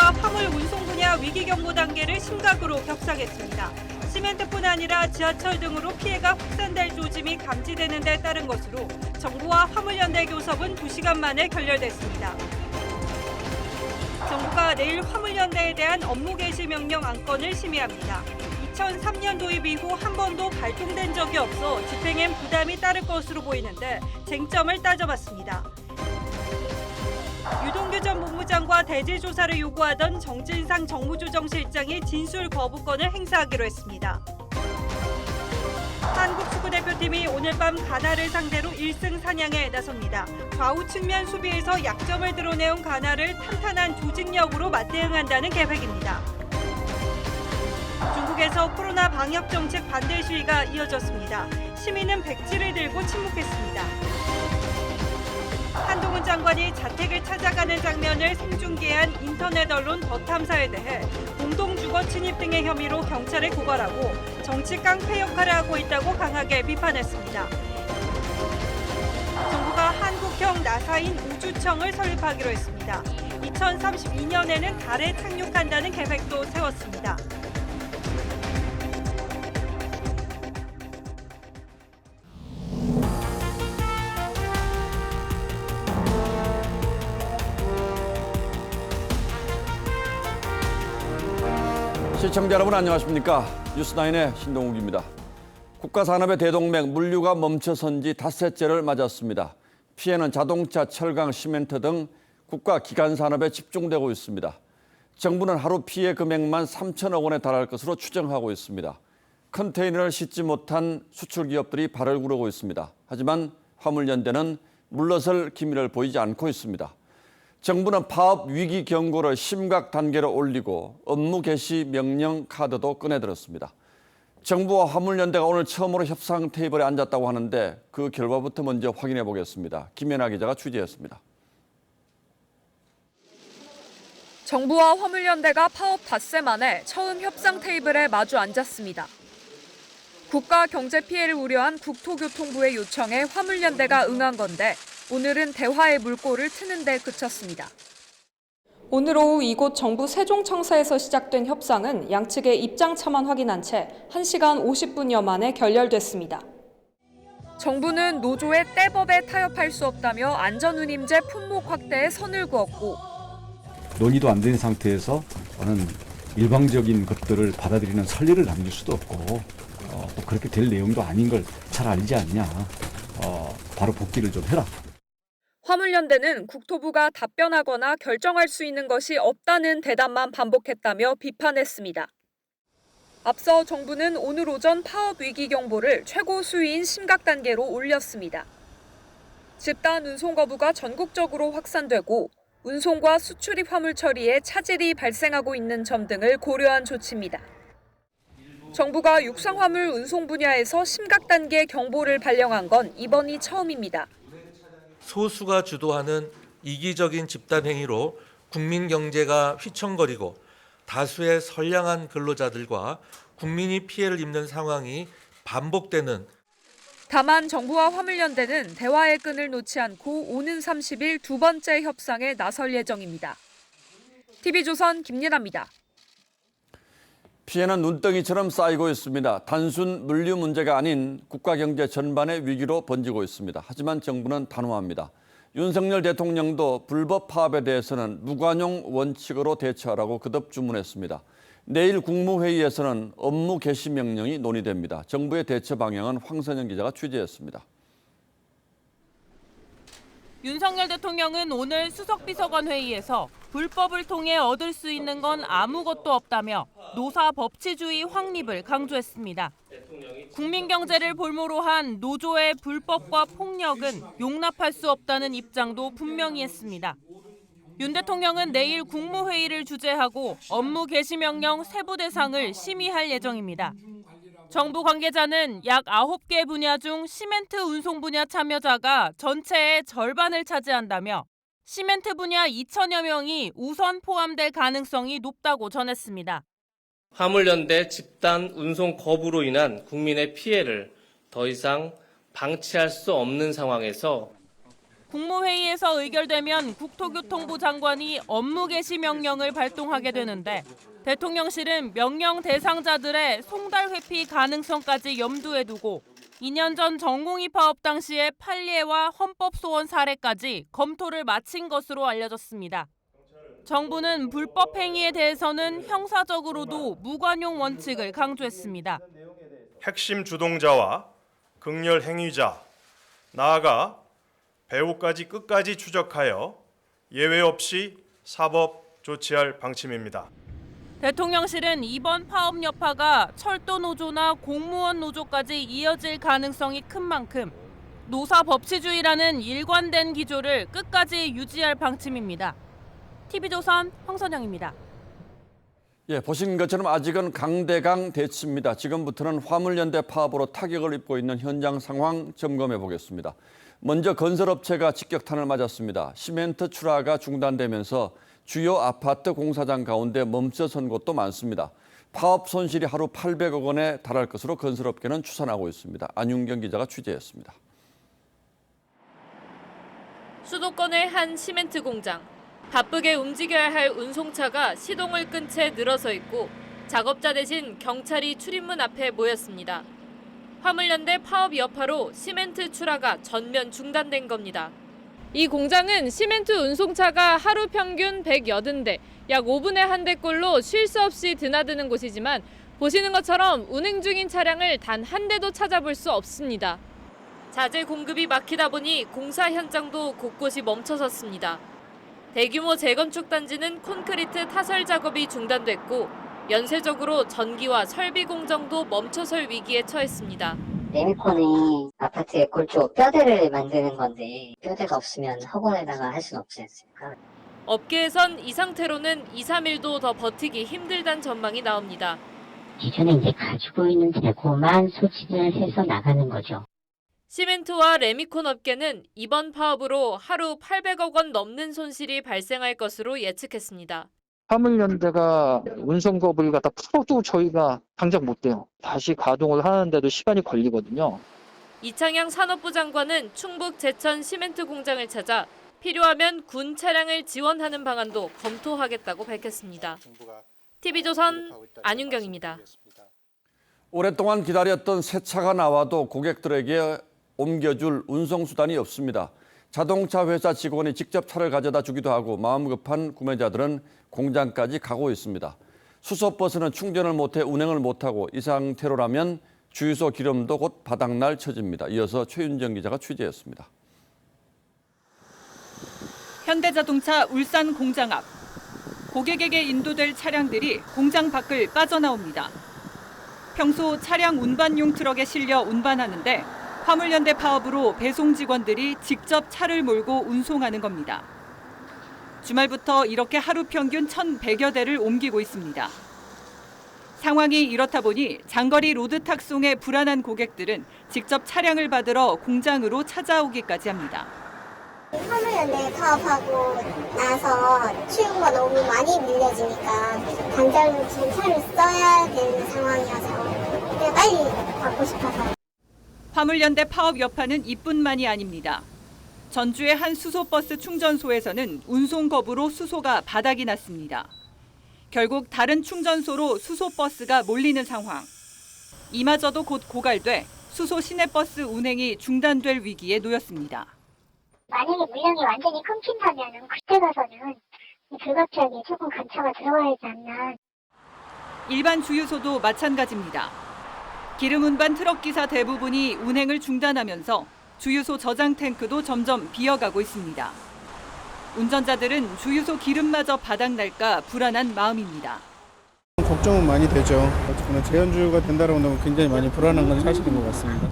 정부가 화물 운송 분야 위기 경보 단계를 심각으로 격상했습니다. 시멘트뿐 아니라 지하철 등으로 피해가 확산될 조짐이 감지되는 데 따른 것으로 정부와 화물연대 교섭은 2시간 만에 결렬됐습니다. 정부가 내일 화물연대에 대한 업무 개시 명령 안건을 심의합니다. 2003년 도입 이후 한 번도 발동된 적이 없어 집행엔 부담이 따를 것으로 보이는데 쟁점을 따져봤습니다. 유동규 전 본부장과 대질 조사를 요구하던 정진상 정무조정실장이 진술 거부권을 행사하기로 했습니다. 한국 축구대표팀이 오늘 밤 가나를 상대로 1승 사냥에 나섭니다. 좌우 측면 수비에서 약점을 드러내온 가나를 탄탄한 조직력으로 맞대응한다는 계획입니다. 중국에서 코로나 방역 정책 반대 시위가 이어졌습니다. 시민은 백지를 들고 침묵했습니다. 한동훈 장관이 자택을 찾아가는 장면을 생중계한 인터넷 언론 더 탐사에 대해 공동주거 침입 등의 혐의로 경찰에 고발하고 정치 깡패 역할을 하고 있다고 강하게 비판했습니다. 정부가 한국형 나사인 우주청을 설립하기로 했습니다. 2032년에는 달에 착륙한다는 계획도 세웠습니다. 시청자 여러분 안녕하십니까? 뉴스나인의 신동욱입니다. 국가산업의 대동맥 물류가 멈춰선 지 닷새째를 맞았습니다. 피해는 자동차, 철강, 시멘트 등 국가 기간 산업에 집중되고 있습니다. 정부는 하루 피해 금액만 3천억 원에 달할 것으로 추정하고 있습니다. 컨테이너를 싣지 못한 수출 기업들이 발을 구르고 있습니다. 하지만 화물연대는 물러설 기미를 보이지 않고 있습니다. 정부는 파업 위기 경고를 심각 단계로 올리고 업무 개시 명령 카드도 꺼내들었습니다. 정부와 화물연대가 오늘 처음으로 협상 테이블에 앉았다고 하는데 그 결과부터 먼저 확인해 보겠습니다. 김연아 기자가 취재했습니다. 정부와 화물연대가 파업 닷새 만에 처음 협상 테이블에 마주 앉았습니다. 국가 경제 피해를 우려한 국토교통부의 요청에 화물연대가 응한 건데 오늘은 대화의 물꼬를 트는 데 그쳤습니다. 오늘 오후 이곳 정부 세종청사에서 시작된 협상은 양측의 입장차만 확인한 채 1시간 50분여 만에 결렬됐습니다. 정부는 노조의 떼법에 타협할 수 없다며 안전운임제 품목 확대에 선을 그었고 논의도 안 된 상태에서 저는 일방적인 것들을 받아들이는 선례를 남길 수도 없고 또 그렇게 될 내용도 아닌 걸 잘 알지 않냐. 바로 복귀를 좀 해라. 화물연대는 국토부가 답변하거나 결정할 수 있는 것이 없다는 대답만 반복했다며 비판했습니다. 앞서 정부는 오늘 오전 파업 위기 경보를 최고 수위인 심각 단계로 올렸습니다. 집단 운송 거부가 전국적으로 확산되고 운송과 수출입 화물 처리에 차질이 발생하고 있는 점 등을 고려한 조치입니다. 정부가 육상 화물 운송 분야에서 심각 단계 경보를 발령한 건 이번이 처음입니다. 소수가 주도하는 이기적인 집단 행위로 국민 경제가 휘청거리고 다수의 선량한 근로자들과 국민이 피해를 입는 상황이 반복되는. 다만 정부와 화물연대는 대화의 끈을 놓지 않고 오는 30일 두 번째 협상에 나설 예정입니다. TV조선 김예나입니다. 피해는 눈덩이처럼 쌓이고 있습니다. 단순 물류 문제가 아닌 국가 경제 전반의 위기로 번지고 있습니다. 하지만 정부는 단호합니다. 윤석열 대통령도 불법 파업에 대해서는 무관용 원칙으로 대처하라고 거듭 주문했습니다. 내일 국무회의에서는 업무 개시 명령이 논의됩니다. 정부의 대처 방향은 황선영 기자가 취재했습니다. 윤석열 대통령은 오늘 수석비서관 회의에서 불법을 통해 얻을 수 있는 건 아무것도 없다며 노사 법치주의 확립을 강조했습니다. 국민 경제를 볼모로 한 노조의 불법과 폭력은 용납할 수 없다는 입장도 분명히 했습니다. 윤 대통령은 내일 국무회의를 주재하고 업무 개시 명령 세부 대상을 심의할 예정입니다. 정부 관계자는 약 9개 분야 중 시멘트 운송 분야 참여자가 전체의 절반을 차지한다며 시멘트 분야 2천여 명이 우선 포함될 가능성이 높다고 전했습니다. 화물연대 집단 운송 거부로 인한 국민의 피해를 더 이상 방치할 수 없는 상황에서 국무회의에서 의결되면 국토교통부 장관이 업무 개시 명령을 발동하게 되는데 대통령실은 명령 대상자들의 송달 회피 가능성까지 염두에 두고 2년 전 전공의 파업 당시의 판례와 헌법 소원 사례까지 검토를 마친 것으로 알려졌습니다. 정부는 불법 행위에 대해서는 형사적으로도 무관용 원칙을 강조했습니다. 핵심 주동자와 극렬 행위자, 나아가 배후까지 끝까지 추적하여 예외 없이 사법 조치할 방침입니다. 대통령실은 이번 파업 여파가 철도 노조나 공무원 노조까지 이어질 가능성이 큰 만큼 노사 법치주의라는 일관된 기조를 끝까지 유지할 방침입니다. TV조선 황선영입니다. 예, 보신 것처럼 아직은 강대강 대치입니다. 지금부터는 화물연대 파업으로 타격을 입고 있는 현장 상황 점검해 보겠습니다. 먼저 건설업체가 직격탄을 맞았습니다. 시멘트 출하가 중단되면서 주요 아파트 공사장 가운데 멈춰선 곳도 많습니다. 파업 손실이 하루 800억 원에 달할 것으로 건설업계는 추산하고 있습니다. 안윤경 기자가 취재했습니다. 수도권의 한 시멘트 공장. 바쁘게 움직여야 할 운송차가 시동을 끈 채 늘어서 있고 작업자 대신 경찰이 출입문 앞에 모였습니다. 화물연대 파업 여파로 시멘트 출하가 전면 중단된 겁니다. 이 공장은 시멘트 운송차가 하루 평균 180대, 약 5분에 한 대꼴로 쉴 수 없이 드나드는 곳이지만 보시는 것처럼 운행 중인 차량을 단 한 대도 찾아볼 수 없습니다. 자재 공급이 막히다 보니 공사 현장도 곳곳이 멈춰섰습니다. 대규모 재건축 단지는 콘크리트 타설 작업이 중단됐고 연쇄적으로 전기와 설비 공정도 멈춰설 위기에 처했습니다. 레미콘이 아파트의 골조 뼈대를 만드는 건데 뼈대가 없으면 학원에다가 할 수는 없지 않습니까? 업계에선 이 상태로는 2, 3일도 더 버티기 힘들다는 전망이 나옵니다. 기존에 이제 가지고 있는 재고만 소진을 해서 나가는 거죠. 시멘트와 레미콘 업계는 이번 파업으로 하루 800억 원 넘는 손실이 발생할 것으로 예측했습니다. 화물연대가 운송거부를 갖다 풀어도 저희가 당장 못 돼요. 다시 가동을 하는데도 시간이 걸리거든요. 이창양 산업부 장관은 충북 제천 시멘트 공장을 찾아 필요하면 군 차량을 지원하는 방안도 검토하겠다고 밝혔습니다. TV조선 안윤경입니다. 오랫동안 기다렸던 새 차가 나와도 고객들에게 옮겨줄 운송수단이 없습니다. 자동차 회사 직원이 직접 차를 가져다 주기도 하고 마음 급한 구매자들은 공장까지 가고 있습니다. 수소버스는 충전을 못해 운행을 못하고 이 상태로라면 주유소 기름도 곧 바닥날 처지입니다. 이어서 최윤정 기자가 취재했습니다. 현대자동차 울산 공장 앞. 고객에게 인도될 차량들이 공장 밖을 빠져나옵니다. 평소 차량 운반용 트럭에 실려 운반하는데 화물연대 파업으로 배송 직원들이 직접 차를 몰고 운송하는 겁니다. 주말부터 이렇게 하루 평균 1,100여 대를 옮기고 있습니다. 상황이 이렇다 보니 장거리 로드 탁송에 불안한 고객들은 직접 차량을 받으러 공장으로 찾아오기까지 합니다. 화물연대 파업하고 나서 출고가 너무 많이 밀려지니까 당장 지금 차를 써야 되는 상황이어서 그냥 빨리 받고 싶어서. 화물연대 파업 여파는 이뿐만이 아닙니다. 전주의 한 수소버스 충전소에서는 운송 거부로 수소가 바닥이 났습니다. 결국 다른 충전소로 수소버스가 몰리는 상황. 이마저도 곧 고갈돼 수소 시내버스 운행이 중단될 위기에 놓였습니다. 만약에 물량이 완전히 끊긴다면 그때 가서는 불가피하게 조금 감차가 들어가야 하지 않나. 일반 주유소도 마찬가지입니다. 기름 운반 트럭 기사 대부분이 운행을 중단하면서 주유소 저장 탱크도 점점 비어가고 있습니다. 운전자들은 주유소 기름마저 바닥날까 불안한 마음입니다. 걱정은 많이 되죠. 어쨌거나 재연주가 된다고 하면 굉장히 많이 불안한 건 사실인 것 같습니다.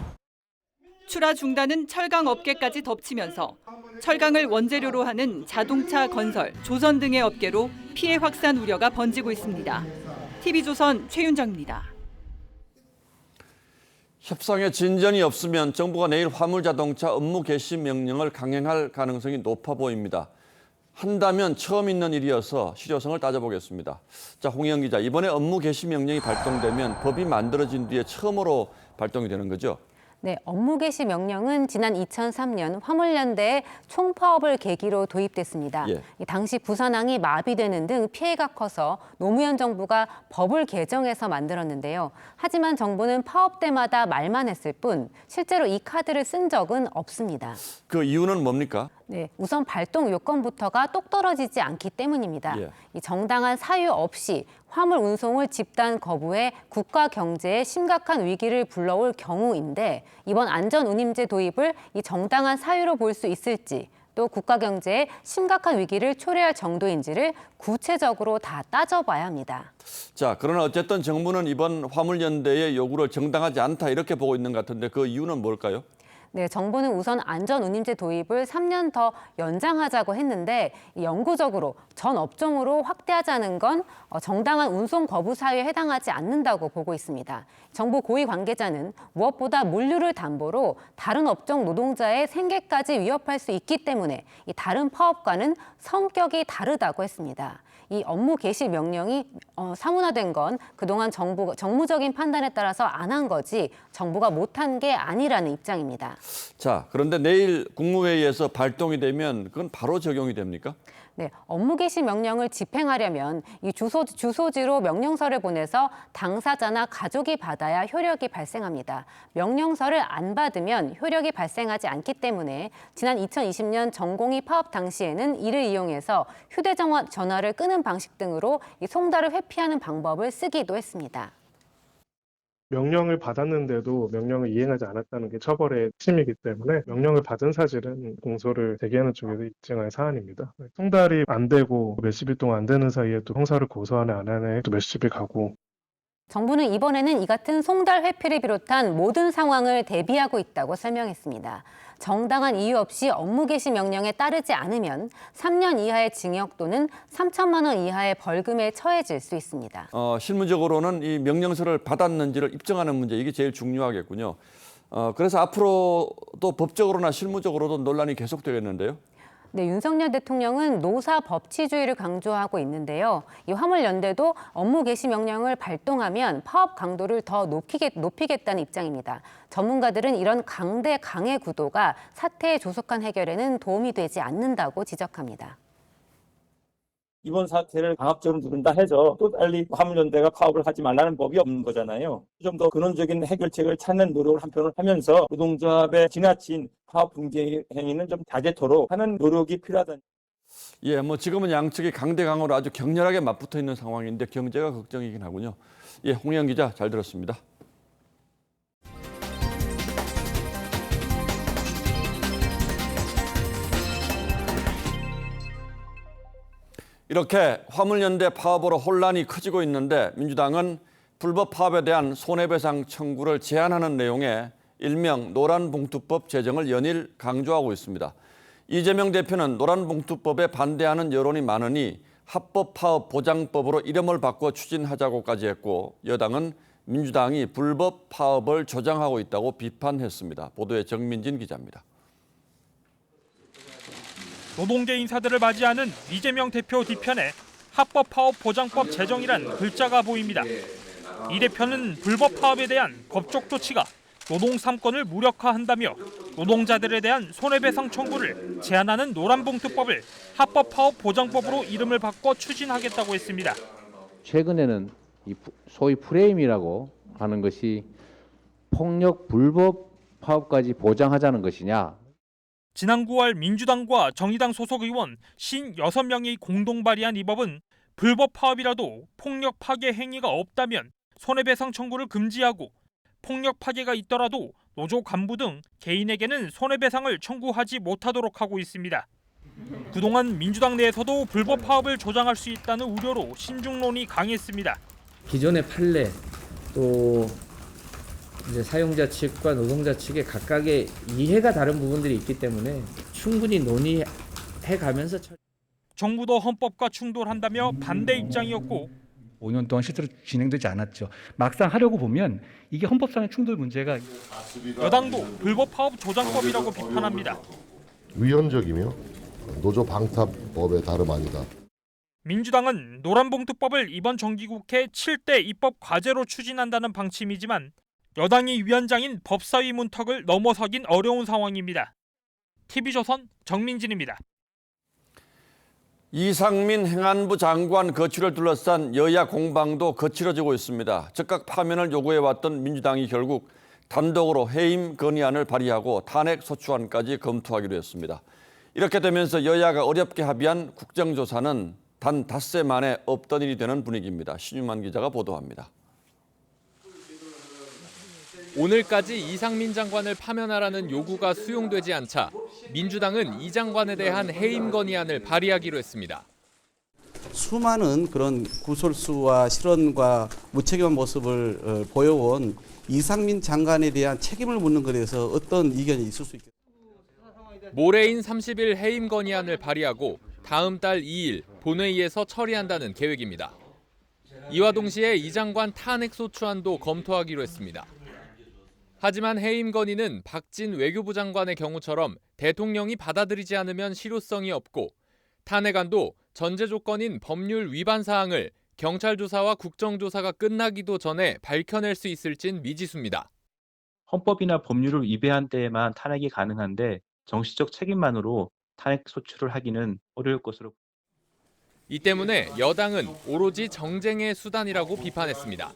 출하 중단은 철강 업계까지 덮치면서 철강을 원재료로 하는 자동차 건설, 조선 등의 업계로 피해 확산 우려가 번지고 있습니다. TV조선 최윤정입니다. 협상에 진전이 없으면 정부가 내일 화물자동차 업무 개시 명령을 강행할 가능성이 높아 보입니다. 한다면 처음 있는 일이어서 실효성을 따져보겠습니다. 자, 홍영 기자, 이번에 업무 개시 명령이 발동되면 법이 만들어진 뒤에 처음으로 발동이 되는 거죠? 네, 업무 개시 명령은 지난 2003년 화물연대의 총파업을 계기로 도입됐습니다. 예. 당시 부산항이 마비되는 등 피해가 커서 노무현 정부가 법을 개정해서 만들었는데요. 하지만 정부는 파업 때마다 말만 했을 뿐 실제로 이 카드를 쓴 적은 없습니다. 그 이유는 뭡니까? 네, 우선 발동 요건부터가 똑 떨어지지 않기 때문입니다. 예. 이 정당한 사유 없이 화물 운송을 집단 거부해 국가 경제에 심각한 위기를 불러올 경우인데 이번 안전운임제 도입을 이 정당한 사유로 볼 수 있을지 또 국가 경제에 심각한 위기를 초래할 정도인지를 구체적으로 다 따져봐야 합니다. 자, 그러나 어쨌든 정부는 이번 화물연대의 요구를 정당하지 않다 이렇게 보고 있는 것 같은데 그 이유는 뭘까요? 네, 정부는 우선 안전운임제 도입을 3년 더 연장하자고 했는데 영구적으로 전 업종으로 확대하자는 건 정당한 운송 거부 사유에 해당하지 않는다고 보고 있습니다. 정부 고위 관계자는 무엇보다 물류를 담보로 다른 업종 노동자의 생계까지 위협할 수 있기 때문에 이 다른 파업과는 성격이 다르다고 했습니다. 이 업무 개시 명령이 사문화된 건 그동안 정무적인 판단에 따라서 안 한 거지 정부가 못한 게 아니라는 입장입니다. 자, 그런데 내일 국무회의에서 발동이 되면 그건 바로 적용이 됩니까? 네, 업무 개시 명령을 집행하려면 이 주소지로 명령서를 보내서 당사자나 가족이 받아야 효력이 발생합니다. 명령서를 안 받으면 효력이 발생하지 않기 때문에 지난 2020년 전공의 파업 당시에는 이를 이용해서 휴대전화를 끄는 방식 등으로 이 송달을 회피하는 방법을 쓰기도 했습니다. 명령을 받았는데도 명령을 이행하지 않았다는 게 처벌의 핵심이기 때문에 명령을 받은 사실은 공소를 제기하는 쪽에서 입증할 사안입니다. 송달이 안 되고 몇십일 동안 안 되는 사이에 또 형사를 고소하네 안 하네 또 몇십일 가고. 정부는 이번에는 이 같은 송달 회피를 비롯한 모든 상황을 대비하고 있다고 설명했습니다. 정당한 이유 없이 업무 개시 명령에 따르지 않으면 3년 이하의 징역 또는 3천만 원 이하의 벌금에 처해질 수 있습니다. 실무적으로는 이 명령서를 받았는지를 입증하는 문제 이게 제일 중요하겠군요. 그래서 앞으로도 법적으로나 실무적으로도 논란이 계속되겠는데요. 네, 윤석열 대통령은 노사 법치주의를 강조하고 있는데요. 이 화물연대도 업무 개시 명령을 발동하면 파업 강도를 더 높이겠다는 입장입니다. 전문가들은 이런 강대 강의 구도가 사태의 조속한 해결에는 도움이 되지 않는다고 지적합니다. 이번 사태를 강압적으로 누른다 해서 또 빨리 화물연대가 파업을 하지 말라는 법이 없는 거잖아요. 좀 더 근원적인 해결책을 찾는 노력을 한편으로 하면서 노동조합의 지나친 파업 붕괴 행위는 좀 자제토록 하는 노력이 필요하다. 예, 뭐 지금은 양측이 강대강으로 아주 격렬하게 맞붙어 있는 상황인데 경제가 걱정이긴 하군요. 예, 홍영 기자 잘 들었습니다. 이렇게 화물연대 파업으로 혼란이 커지고 있는데 민주당은 불법 파업에 대한 손해배상 청구를 제한하는 내용의 일명 노란봉투법 제정을 연일 강조하고 있습니다. 이재명 대표는 노란봉투법에 반대하는 여론이 많으니 합법파업 보장법으로 이름을 바꿔 추진하자고까지 했고 여당은 민주당이 불법 파업을 조장하고 있다고 비판했습니다. 보도에 정민진 기자입니다. 노동계 인사들을 맞이하는 이재명 대표 뒤편에 합법 파업 보장법 제정이란 글자가 보입니다. 이 대표는 불법 파업에 대한 법적 조치가 노동 3권을 무력화한다며 노동자들에 대한 손해배상 청구를 제한하는 노란봉투법을 합법 파업 보장법으로 이름을 바꿔 추진하겠다고 했습니다. 최근에는 이 소위 프레임이라고 하는 것이 폭력 불법 파업까지 보장하자는 것이냐. 지난 9월 민주당과 정의당 소속 의원 56명이 공동 발의한 이 법은 불법 파업이라도 폭력 파괴 행위가 없다면 손해배상 청구를 금지하고 폭력 파괴가 있더라도 노조 간부 등 개인에게는 손해배상을 청구하지 못하도록 하고 있습니다. 그동안 민주당 내에서도 불법 파업을 조장할 수 있다는 우려로 신중론이 강했습니다. 기존의 판례 또 이제 사용자 측과 노동자 측의 각각의 이해가 다른 부분들이 있기 때문에 충분히 논의해가면서 정부도 헌법과 충돌한다며 반대 입장이었고 5년 동안 실제로 진행되지 않았죠. 막상 하려고 보면 이게 헌법상의 충돌 문제가 여당도 불법 파업 조장법이라고 비판합니다. 위헌적이며 노조 방탄법에 다름 아니다. 민주당은 노란봉투법을 이번 정기국회 7대 입법 과제로 추진한다는 방침이지만 여당이 위원장인 법사위 문턱을 넘어서긴 어려운 상황입니다. TV조선 정민진입니다. 이상민 행안부 장관 거취를 둘러싼 여야 공방도 거칠어지고 있습니다. 즉각 파면을 요구해왔던 민주당이 결국 단독으로 해임 건의안을 발의하고 탄핵 소추안까지 검토하기로 했습니다. 이렇게 되면서 여야가 어렵게 합의한 국정조사는 단 닷새 만에 없던 일이 되는 분위기입니다. 신유만 기자가 보도합니다. 오늘까지 이상민 장관을 파면하라는 요구가 수용되지 않자 민주당은 이 장관에 대한 해임 건의안을 발의하기로 했습니다. 수많은 그런 구설수와 실언과 무책임한 모습을 보여온 이상민 장관에 대한 책임을 묻는 것에 대해서 어떤 이견이 있을 수 있겠습니까? 모레인 30일 해임 건의안을 발의하고 다음 달 2일 본회의에서 처리한다는 계획입니다. 이와 동시에 이 장관 탄핵 소추안도 검토하기로 했습니다. 하지만 해임 건의는 박진 외교부 장관의 경우처럼 대통령이 받아들이지 않으면 실효성이 없고 탄핵안도 전제 조건인 법률 위반 사항을 경찰 조사와 국정조사가 끝나기도 전에 밝혀낼 수 있을진 미지수입니다. 헌법이나 법률을 위배한 때에만 탄핵이 가능한데 정치적 책임만으로 탄핵 소추를 하기는 어려울 것으로. 이 때문에 여당은 오로지 정쟁의 수단이라고 비판했습니다.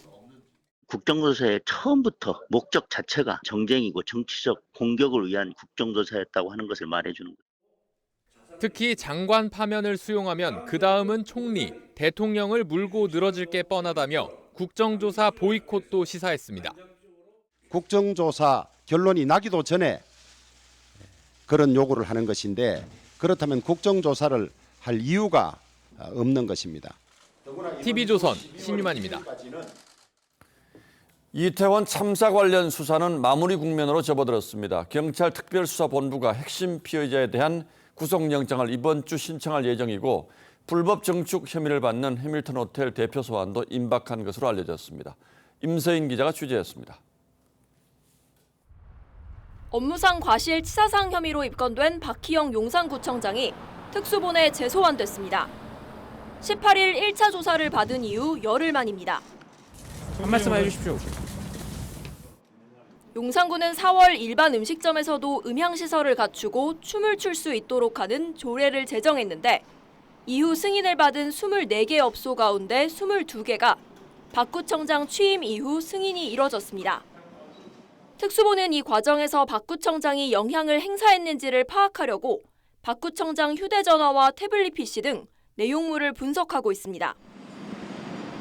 국정조사의 처음부터 목적 자체가 정쟁이고 정치적 공격을 위한 국정조사였다고 하는 것을 말해주는 거예요. 특히 장관 파면을 수용하면 그 다음은 총리, 대통령을 물고 늘어질 게 뻔하다며 국정조사 보이콧도 시사했습니다. 국정조사 결론이 나기도 전에 그런 요구를 하는 것인데 그렇다면 국정조사를 할 이유가 없는 것입니다. TV조선 신유만입니다. 이태원 참사 관련 수사는 마무리 국면으로 접어들었습니다. 경찰 특별수사본부가 핵심 피의자에 대한 구속영장을 이번 주 신청할 예정이고 불법 증축 혐의를 받는 해밀턴 호텔 대표 소환도 임박한 것으로 알려졌습니다. 임서인 기자가 취재했습니다. 업무상 과실치사상 혐의로 입건된 박희영 용산구청장이 특수본에 재소환됐습니다. 18일 1차 조사를 받은 이후 열흘 만입니다. 한 말씀만 해주십시오. 용산구는 4월 일반 음식점에서도 음향시설을 갖추고 춤을 출 수 있도록 하는 조례를 제정했는데 이후 승인을 받은 24개 업소 가운데 22개가 박 구청장 취임 이후 승인이 이뤄졌습니다. 특수본은 이 과정에서 박 구청장이 영향을 행사했는지를 파악하려고 박 구청장 휴대전화와 태블릿 PC 등 내용물을 분석하고 있습니다.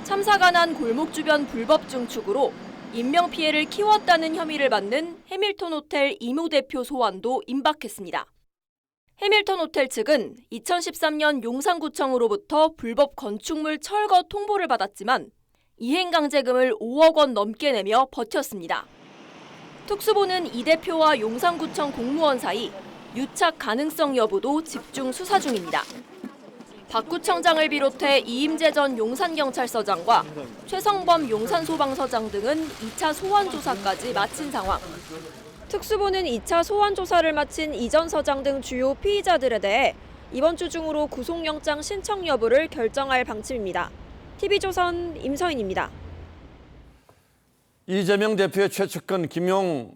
참사가 난 골목 주변 불법 증축으로 인명피해를 키웠다는 혐의를 받는 해밀턴 호텔 이모 대표 소환도 임박했습니다. 해밀턴 호텔 측은 2013년 용산구청으로부터 불법 건축물 철거 통보를 받았지만 이행강제금을 5억 원 넘게 내며 버텼습니다. 특수본은 이 대표와 용산구청 공무원 사이 유착 가능성 여부도 집중 수사 중입니다. 박 구청장을 비롯해 이임재 전 용산경찰서장과 최성범 용산소방서장 등은 2차 소환 조사까지 마친 상황. 특수본은 2차 소환 조사를 마친 이 전 서장 등 주요 피의자들에 대해 이번 주 중으로 구속영장 신청 여부를 결정할 방침입니다. TV조선 임서인입니다. 이재명 대표의 최측근 김용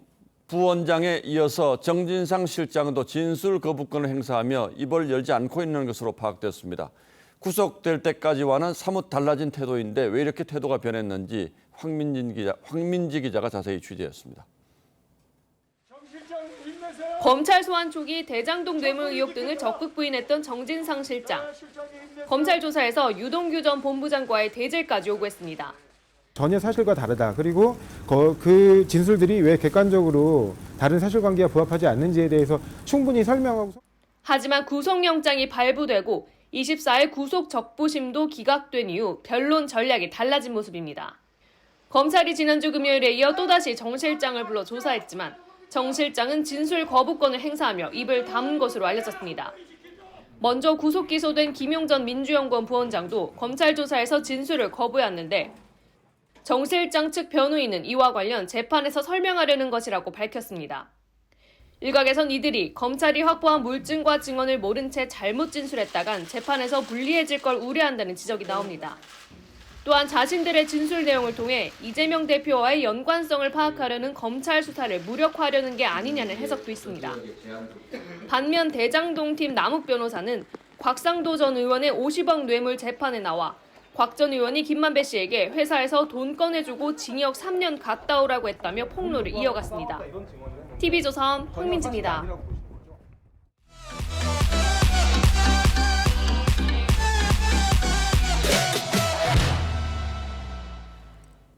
부원장에 이어서 정진상 실장도 진술 거부권을 행사하며 입을 열지 않고 있는 것으로 파악됐습니다. 구속될 때까지와는 사뭇 달라진 태도인데 왜 이렇게 태도가 변했는지 황민지 기자가 자세히 취재했습니다. 검찰 소환 초기 대장동 뇌물 의혹 등을 적극 부인했던 정진상 실장. 검찰 조사에서 유동규 전 본부장과의 대질까지 요구했습니다. 전혀 사실과 다르다. 그리고 그 진술들이 왜 객관적으로 다른 사실관계와 부합하지 않는지에 대해서 충분히 설명하고. 하지만 구속영장이 발부되고 24일 구속 적부심도 기각된 이후 변론 전략이 달라진 모습입니다. 검찰이 지난주 금요일에 이어 또다시 정 실장을 불러 조사했지만 정 실장은 진술 거부권을 행사하며 입을 다문 것으로 알려졌습니다. 먼저 구속 기소된 김용 전 민주연구원 부원장도 검찰 조사에서 진술을 거부했는데 정 실장 측 변호인은 이와 관련 재판에서 설명하려는 것이라고 밝혔습니다. 일각에선 이들이 검찰이 확보한 물증과 증언을 모른 채 잘못 진술했다간 재판에서 불리해질 걸 우려한다는 지적이 나옵니다. 또한 자신들의 진술 내용을 통해 이재명 대표와의 연관성을 파악하려는 검찰 수사를 무력화하려는 게 아니냐는 해석도 있습니다. 반면 대장동 팀 남욱 변호사는 곽상도 전 의원의 50억 뇌물 재판에 나와 곽 전 의원이 김만배 씨에게 회사에서 돈 꺼내주고 징역 3년 갔다 오라고 했다며 폭로를 이어갔습니다. TV조선 황민지입니다.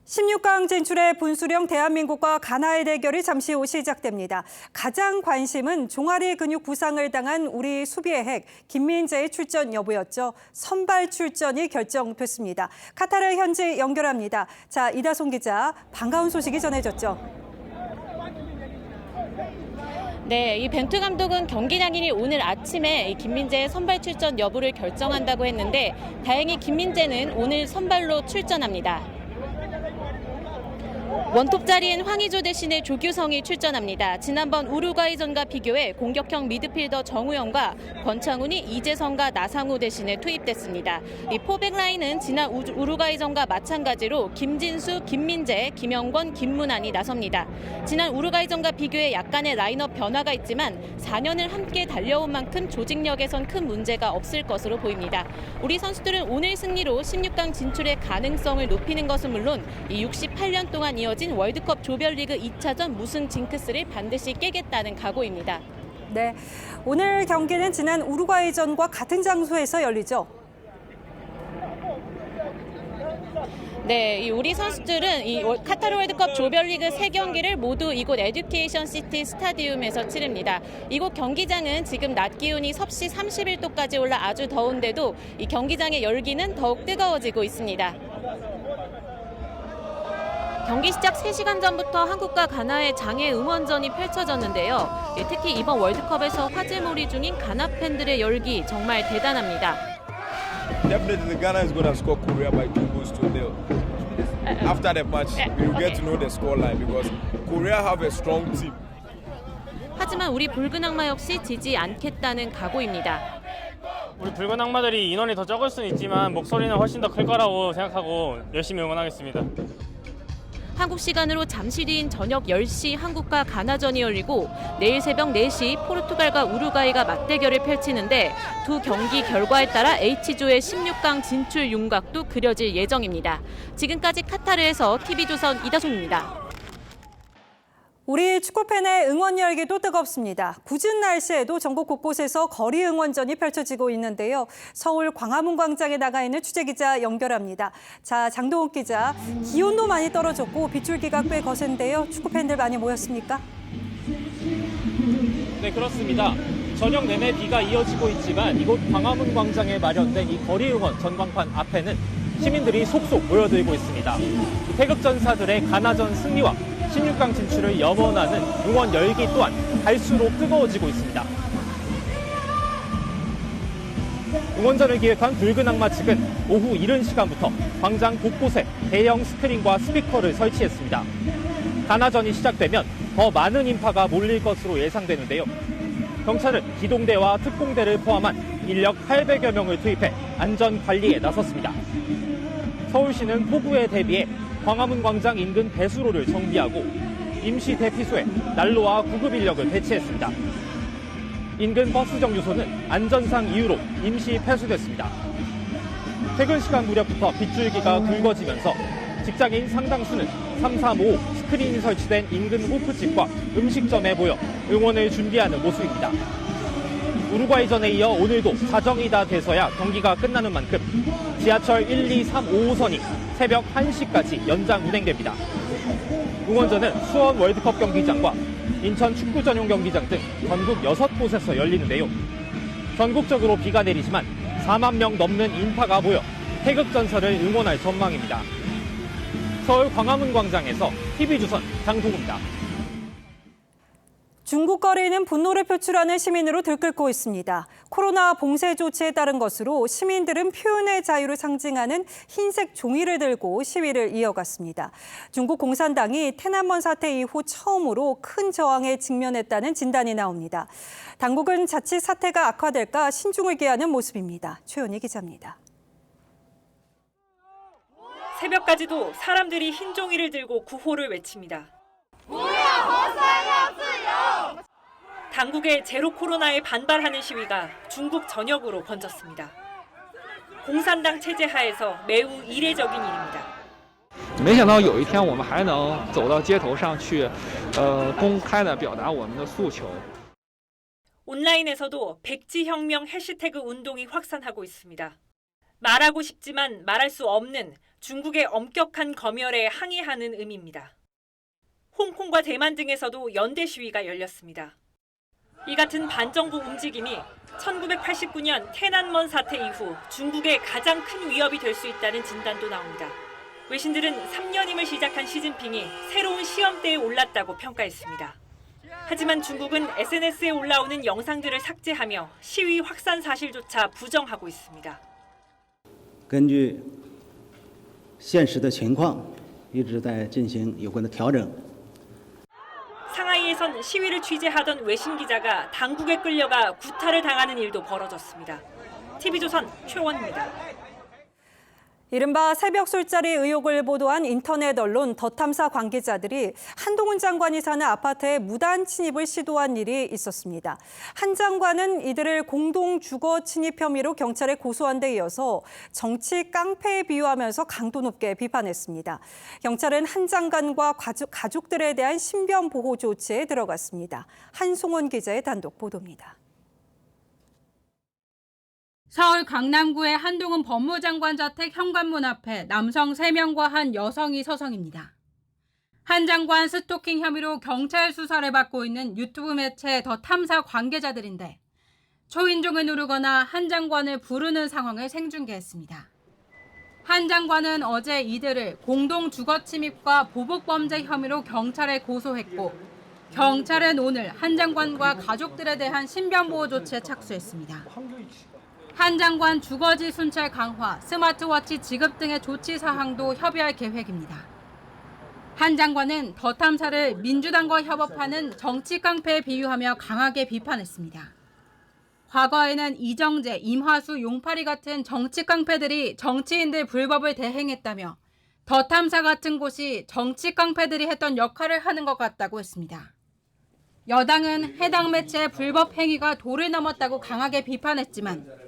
16강 진출의 분수령 대한민국과 가나의 대결이 잠시 후 시작됩니다. 가장 관심은 종아리 근육 부상을 당한 우리 수비의 핵 김민재의 출전 여부였죠. 선발 출전이 결정됐습니다. 카타르 현지 연결합니다. 자, 이다솜 기자, 반가운 소식이 전해졌죠. 네, 이 벤투 감독은 경기장인이 오늘 아침에 이 김민재의 선발 출전 여부를 결정한다고 했는데 다행히 김민재는 오늘 선발로 출전합니다. 원톱 자리엔 황의조 대신에 조규성이 출전합니다. 지난번 우루과이전과 비교해 공격형 미드필더 정우영과 권창훈이 이재성과 나상호 대신에 투입됐습니다. 이 포백 라인은 지난 우루과이전과 마찬가지로 김진수, 김민재, 김영권, 김문환이 나섭니다. 지난 우루과이전과 비교해 약간의 라인업 변화가 있지만 4년을 함께 달려온 만큼 조직력에선 큰 문제가 없을 것으로 보입니다. 우리 선수들은 오늘 승리로 16강 진출의 가능성을 높이는 것은 물론 이 68년 동안 이어진 월드컵 조별리그 2차전 무승 징크스를 반드시 깨겠다는 각오입니다. 네, 오늘 경기는 지난 우루과이전과 같은 장소에서 열리죠. 네, 이 우리 선수들은 이 카타르 월드컵 조별리그 3경기를 모두 이곳 에듀케이션 시티 스타디움에서 치릅니다. 이곳 경기장은 지금 낮 기온이 섭씨 31도까지 올라 아주 더운데도 이 경기장의 열기는 더욱 뜨거워지고 있습니다. 경기 시작 3시간 전부터 한국과 가나의 장애 응원전이 펼쳐졌는데요. 특히 이번 월드컵에서 화제몰이 중인 가나 팬들의 열기 정말 대단합니다. Definitely Ghana is going to score Korea by 2 goals to 0. After the match, we will get to know the scoreline because Korea have a strong team. 하지만 우리 붉은 악마 역시 지지 않겠다는 각오입니다. 우리 붉은 악마들이 인원이 더 적을 수는 있지만 목소리는 훨씬 더 클 거라고 생각하고 열심히 응원하겠습니다. 한국 시간으로 잠시 뒤인 저녁 10시 한국과 가나전이 열리고 내일 새벽 4시 포르투갈과 우루과이가 맞대결을 펼치는데 두 경기 결과에 따라 H조의 16강 진출 윤곽도 그려질 예정입니다. 지금까지 카타르에서 TV조선 이다솜입니다. 우리 축구팬의 응원 열기도 뜨겁습니다. 궂은 날씨에도 전국 곳곳에서 거리 응원전이 펼쳐지고 있는데요. 서울 광화문 광장에 나가 있는 취재기자 연결합니다. 자, 장동욱 기자, 기온도 많이 떨어졌고 빗줄기가 꽤 거센데요. 축구팬들 많이 모였습니까? 네, 그렇습니다. 저녁 내내 비가 이어지고 있지만 이곳 광화문 광장에 마련된 이 거리 응원 전광판 앞에는 시민들이 속속 모여들고 있습니다. 태극전사들의 가나전 승리와 16강 진출을 염원하는 응원 열기 또한 갈수록 뜨거워지고 있습니다. 응원전을 기획한 붉은 악마 측은 오후 이른 시간부터 광장 곳곳에 대형 스크린과 스피커를 설치했습니다. 가나전이 시작되면 더 많은 인파가 몰릴 것으로 예상되는데요. 경찰은 기동대와 특공대를 포함한 인력 800여 명을 투입해 안전 관리에 나섰습니다. 서울시는 폭우에 대비해 광화문 광장 인근 배수로를 정비하고 임시 대피소에 난로와 구급 인력을 배치했습니다. 인근 버스 정류소는 안전상 이유로 임시 폐쇄됐습니다. 퇴근 시간 무렵부터 빗줄기가 굵어지면서 직장인 상당수는 335 스크린이 설치된 인근 호프집과 음식점에 모여 응원을 준비하는 모습입니다. 우루과이전에 이어 오늘도 사정이 다 돼서야 경기가 끝나는 만큼 지하철 1, 2, 3, 5호선이 새벽 1시까지 연장 운행됩니다. 응원전은 수원 월드컵 경기장과 인천 축구 전용 경기장 등 전국 6곳에서 열리는데요. 전국적으로 비가 내리지만 4만 명 넘는 인파가 모여 태극전사를 응원할 전망입니다. 서울 광화문 광장에서 TV조선 장동우입니다. 중국 거리는 분노를 표출하는 시민으로 들끓고 있습니다. 코로나 봉쇄 조치에 따른 것으로 시민들은 표현의 자유를 상징하는 흰색 종이를 들고 시위를 이어갔습니다. 중국 공산당이天安문 사태 이후 처음으로 큰 저항에 직면했다는 진단이 나옵니다. 당국은 자칫 사태가 악화될까 신중을 기하는 모습입니다. 최연희 기자입니다. 새벽까지도 사람들이 흰 종이를 들고 구호를 외칩니다. 당국의 제로 코로나에 반발하는 시위가 중국 전역으로 번졌습니다. 공산당 체제 하에서 매우 이례적인 일입니다. 没想到有一天我们还能走到街头上去，公开地表达我们的诉求。 온라인에서도 백지혁명 해시태그 운동이 확산하고 있습니다. 말하고 싶지만 말할 수 없는 중국의 엄격한 검열에 항의하는 의미입니다. 홍콩과 대만 등에서도 연대 시위가 열렸습니다. 이 같은 반정부 움직임이 1989년天安门 사태 이후 중국의 가장 큰 위협이 될 수 있다는 진단도 나옵니다. 외신들은 3년임을 시작한 시진핑이 새로운 시험대에 올랐다고 평가했습니다. 하지만 중국은 SNS에 올라오는 영상들을 삭제하며 시위 확산 사실조차 부정하고 있습니다. 根据现实的情况，一直在进行有关的调整。 상하이에선 시위를 취재하던 외신 기자가 당국에 끌려가 구타를 당하는 일도 벌어졌습니다. TV조선 최원입니다. 이른바 새벽 술자리 의혹을 보도한 인터넷 언론 더 탐사 관계자들이 한동훈 장관이 사는 아파트에 무단 침입을 시도한 일이 있었습니다. 한 장관은 이들을 공동 주거 침입 혐의로 경찰에 고소한 데 이어서 정치 깡패에 비유하면서 강도 높게 비판했습니다. 경찰은 한 장관과 가족들에 대한 신변 보호 조치에 들어갔습니다. 한송원 기자의 단독 보도입니다. 서울 강남구의 한동훈 법무장관 자택 현관문 앞에 남성 3명과 한 여성이 서성입니다. 한 장관 스토킹 혐의로 경찰 수사를 받고 있는 유튜브 매체 더 탐사 관계자들인데 초인종을 누르거나 한 장관을 부르는 상황을 생중계했습니다. 한 장관은 어제 이들을 공동 주거 침입과 보복 범죄 혐의로 경찰에 고소했고 경찰은 오늘 한 장관과 가족들에 대한 신변보호 조치에 착수했습니다. 한 장관 주거지 순찰 강화, 스마트워치 지급 등의 조치 사항도 협의할 계획입니다. 한 장관은 더 탐사를 민주당과 협업하는 정치 깡패에 비유하며 강하게 비판했습니다. 과거에는 이정재, 임화수, 용팔이 같은 정치 깡패들이 정치인들 불법을 대행했다며 더 탐사 같은 곳이 정치 깡패들이 했던 역할을 하는 것 같다고 했습니다. 여당은 해당 매체의 불법 행위가 도를 넘었다고 강하게 비판했지만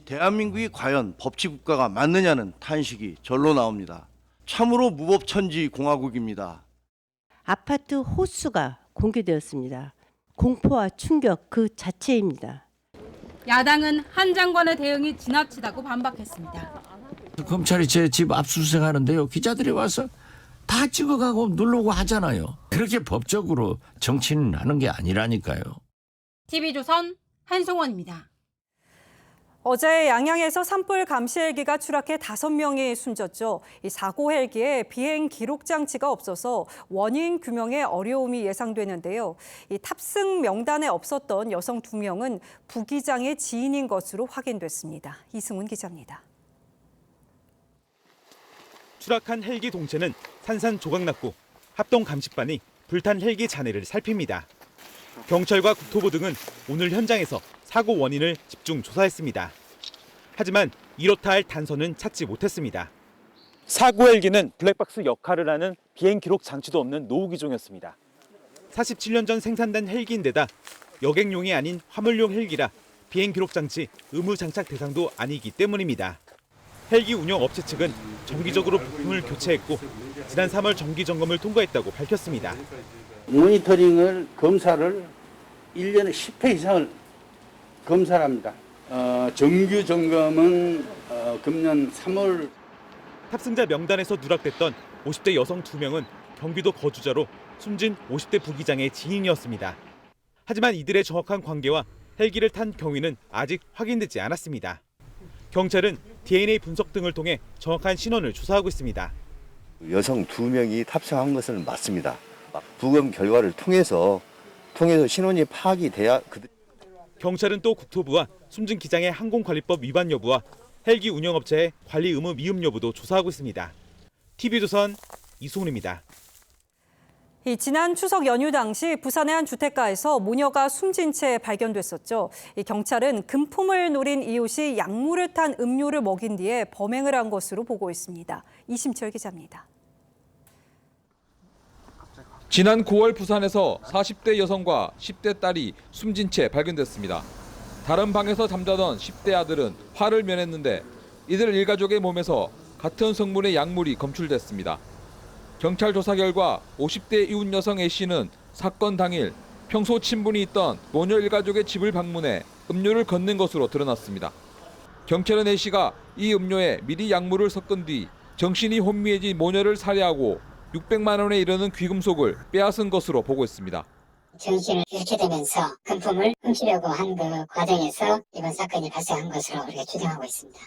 대한민국이 과연 법치국가가 맞느냐는 탄식이 절로 나옵니다. 참으로 무법천지 공화국입니다. 아파트 호수가 공개되었습니다. 공포와 충격 그 자체입니다. 야당은 한 장관의 대응이 지나치다고 반박했습니다. 검찰이 제 집 압수수색하는데요. 기자들이 와서 다 찍어가고 누르고 하잖아요. 그렇게 법적으로 정치는 하는 게 아니라니까요. TV조선 한송원입니다. 어제 양양에서 산불 감시 헬기가 추락해 5명이 숨졌죠. 이 사고 헬기에 비행 기록 장치가 없어서 원인 규명에 어려움이 예상되는데요. 이 탑승 명단에 없었던 여성 2명은 부기장의 지인인 것으로 확인됐습니다. 이승훈 기자입니다. 추락한 헬기 동체는 산산조각났고 합동 감식반이 불탄 헬기 잔해를 살핍니다. 경찰과 국토부 등은 오늘 현장에서 사고 원인을 집중 조사했습니다. 하지만 이렇다 할 단서는 찾지 못했습니다. 사고 헬기는 블랙박스 역할을 하는 비행 기록 장치도 없는 노후 기종이었습니다. 47년 전 생산된 헬기인데다 여객용이 아닌 화물용 헬기라 비행 기록 장치 의무 장착 대상도 아니기 때문입니다. 헬기 운영 업체 측은 정기적으로 부품을 교체했고 지난 3월 정기 점검을 통과했다고 밝혔습니다. 모니터링을 검사를 1년에 10회 이상을 검사를 합니다. 정규 점검은 금년 3월. 탑승자 명단에서 누락됐던 50대 여성 2명은 경기도 거주자로 숨진 50대 부기장의 지인이었습니다. 하지만 이들의 정확한 관계와 헬기를 탄 경위는 아직 확인되지 않았습니다. 경찰은 DNA 분석 등을 통해 정확한 신원을 조사하고 있습니다. 여성 2명이 탑승한 것은 맞습니다. 부검 결과를 통해서 신원이 파악이 돼야 경찰은 또 국토부와 숨진 기장의 항공관리법 위반 여부와 헬기 운영업체의 관리 의무 미흡 여부도 조사하고 있습니다. TV조선 이승훈입니다. 지난 추석 연휴 당시 부산의 한 주택가에서 모녀가 숨진 채 발견됐었죠. 경찰은 금품을 노린 이웃이 약물을 탄 음료를 먹인 뒤에 범행을 한 것으로 보고 있습니다. 이심철 기자입니다. 지난 9월 부산에서 40대 여성과 10대 딸이 숨진 채 발견됐습니다. 다른 방에서 잠자던 10대 아들은 화를 면했는데 이들 일가족의 몸에서 같은 성분의 약물이 검출됐습니다. 경찰 조사 결과 50대 이웃 여성 A씨는 사건 당일 평소 친분이 있던 모녀 일가족의 집을 방문해 음료를 건넨 것으로 드러났습니다. 경찰은 A씨가 이 음료에 미리 약물을 섞은 뒤 정신이 혼미해진 모녀를 살해하고 600만 원에 이르는 귀금속을 빼앗은 것으로 보고 있습니다. 정신을 잃게 되면서 금품을 훔치려고 한 그 과정에서 이번 사건이 발생한 것으로 우리가 추정하고 있습니다.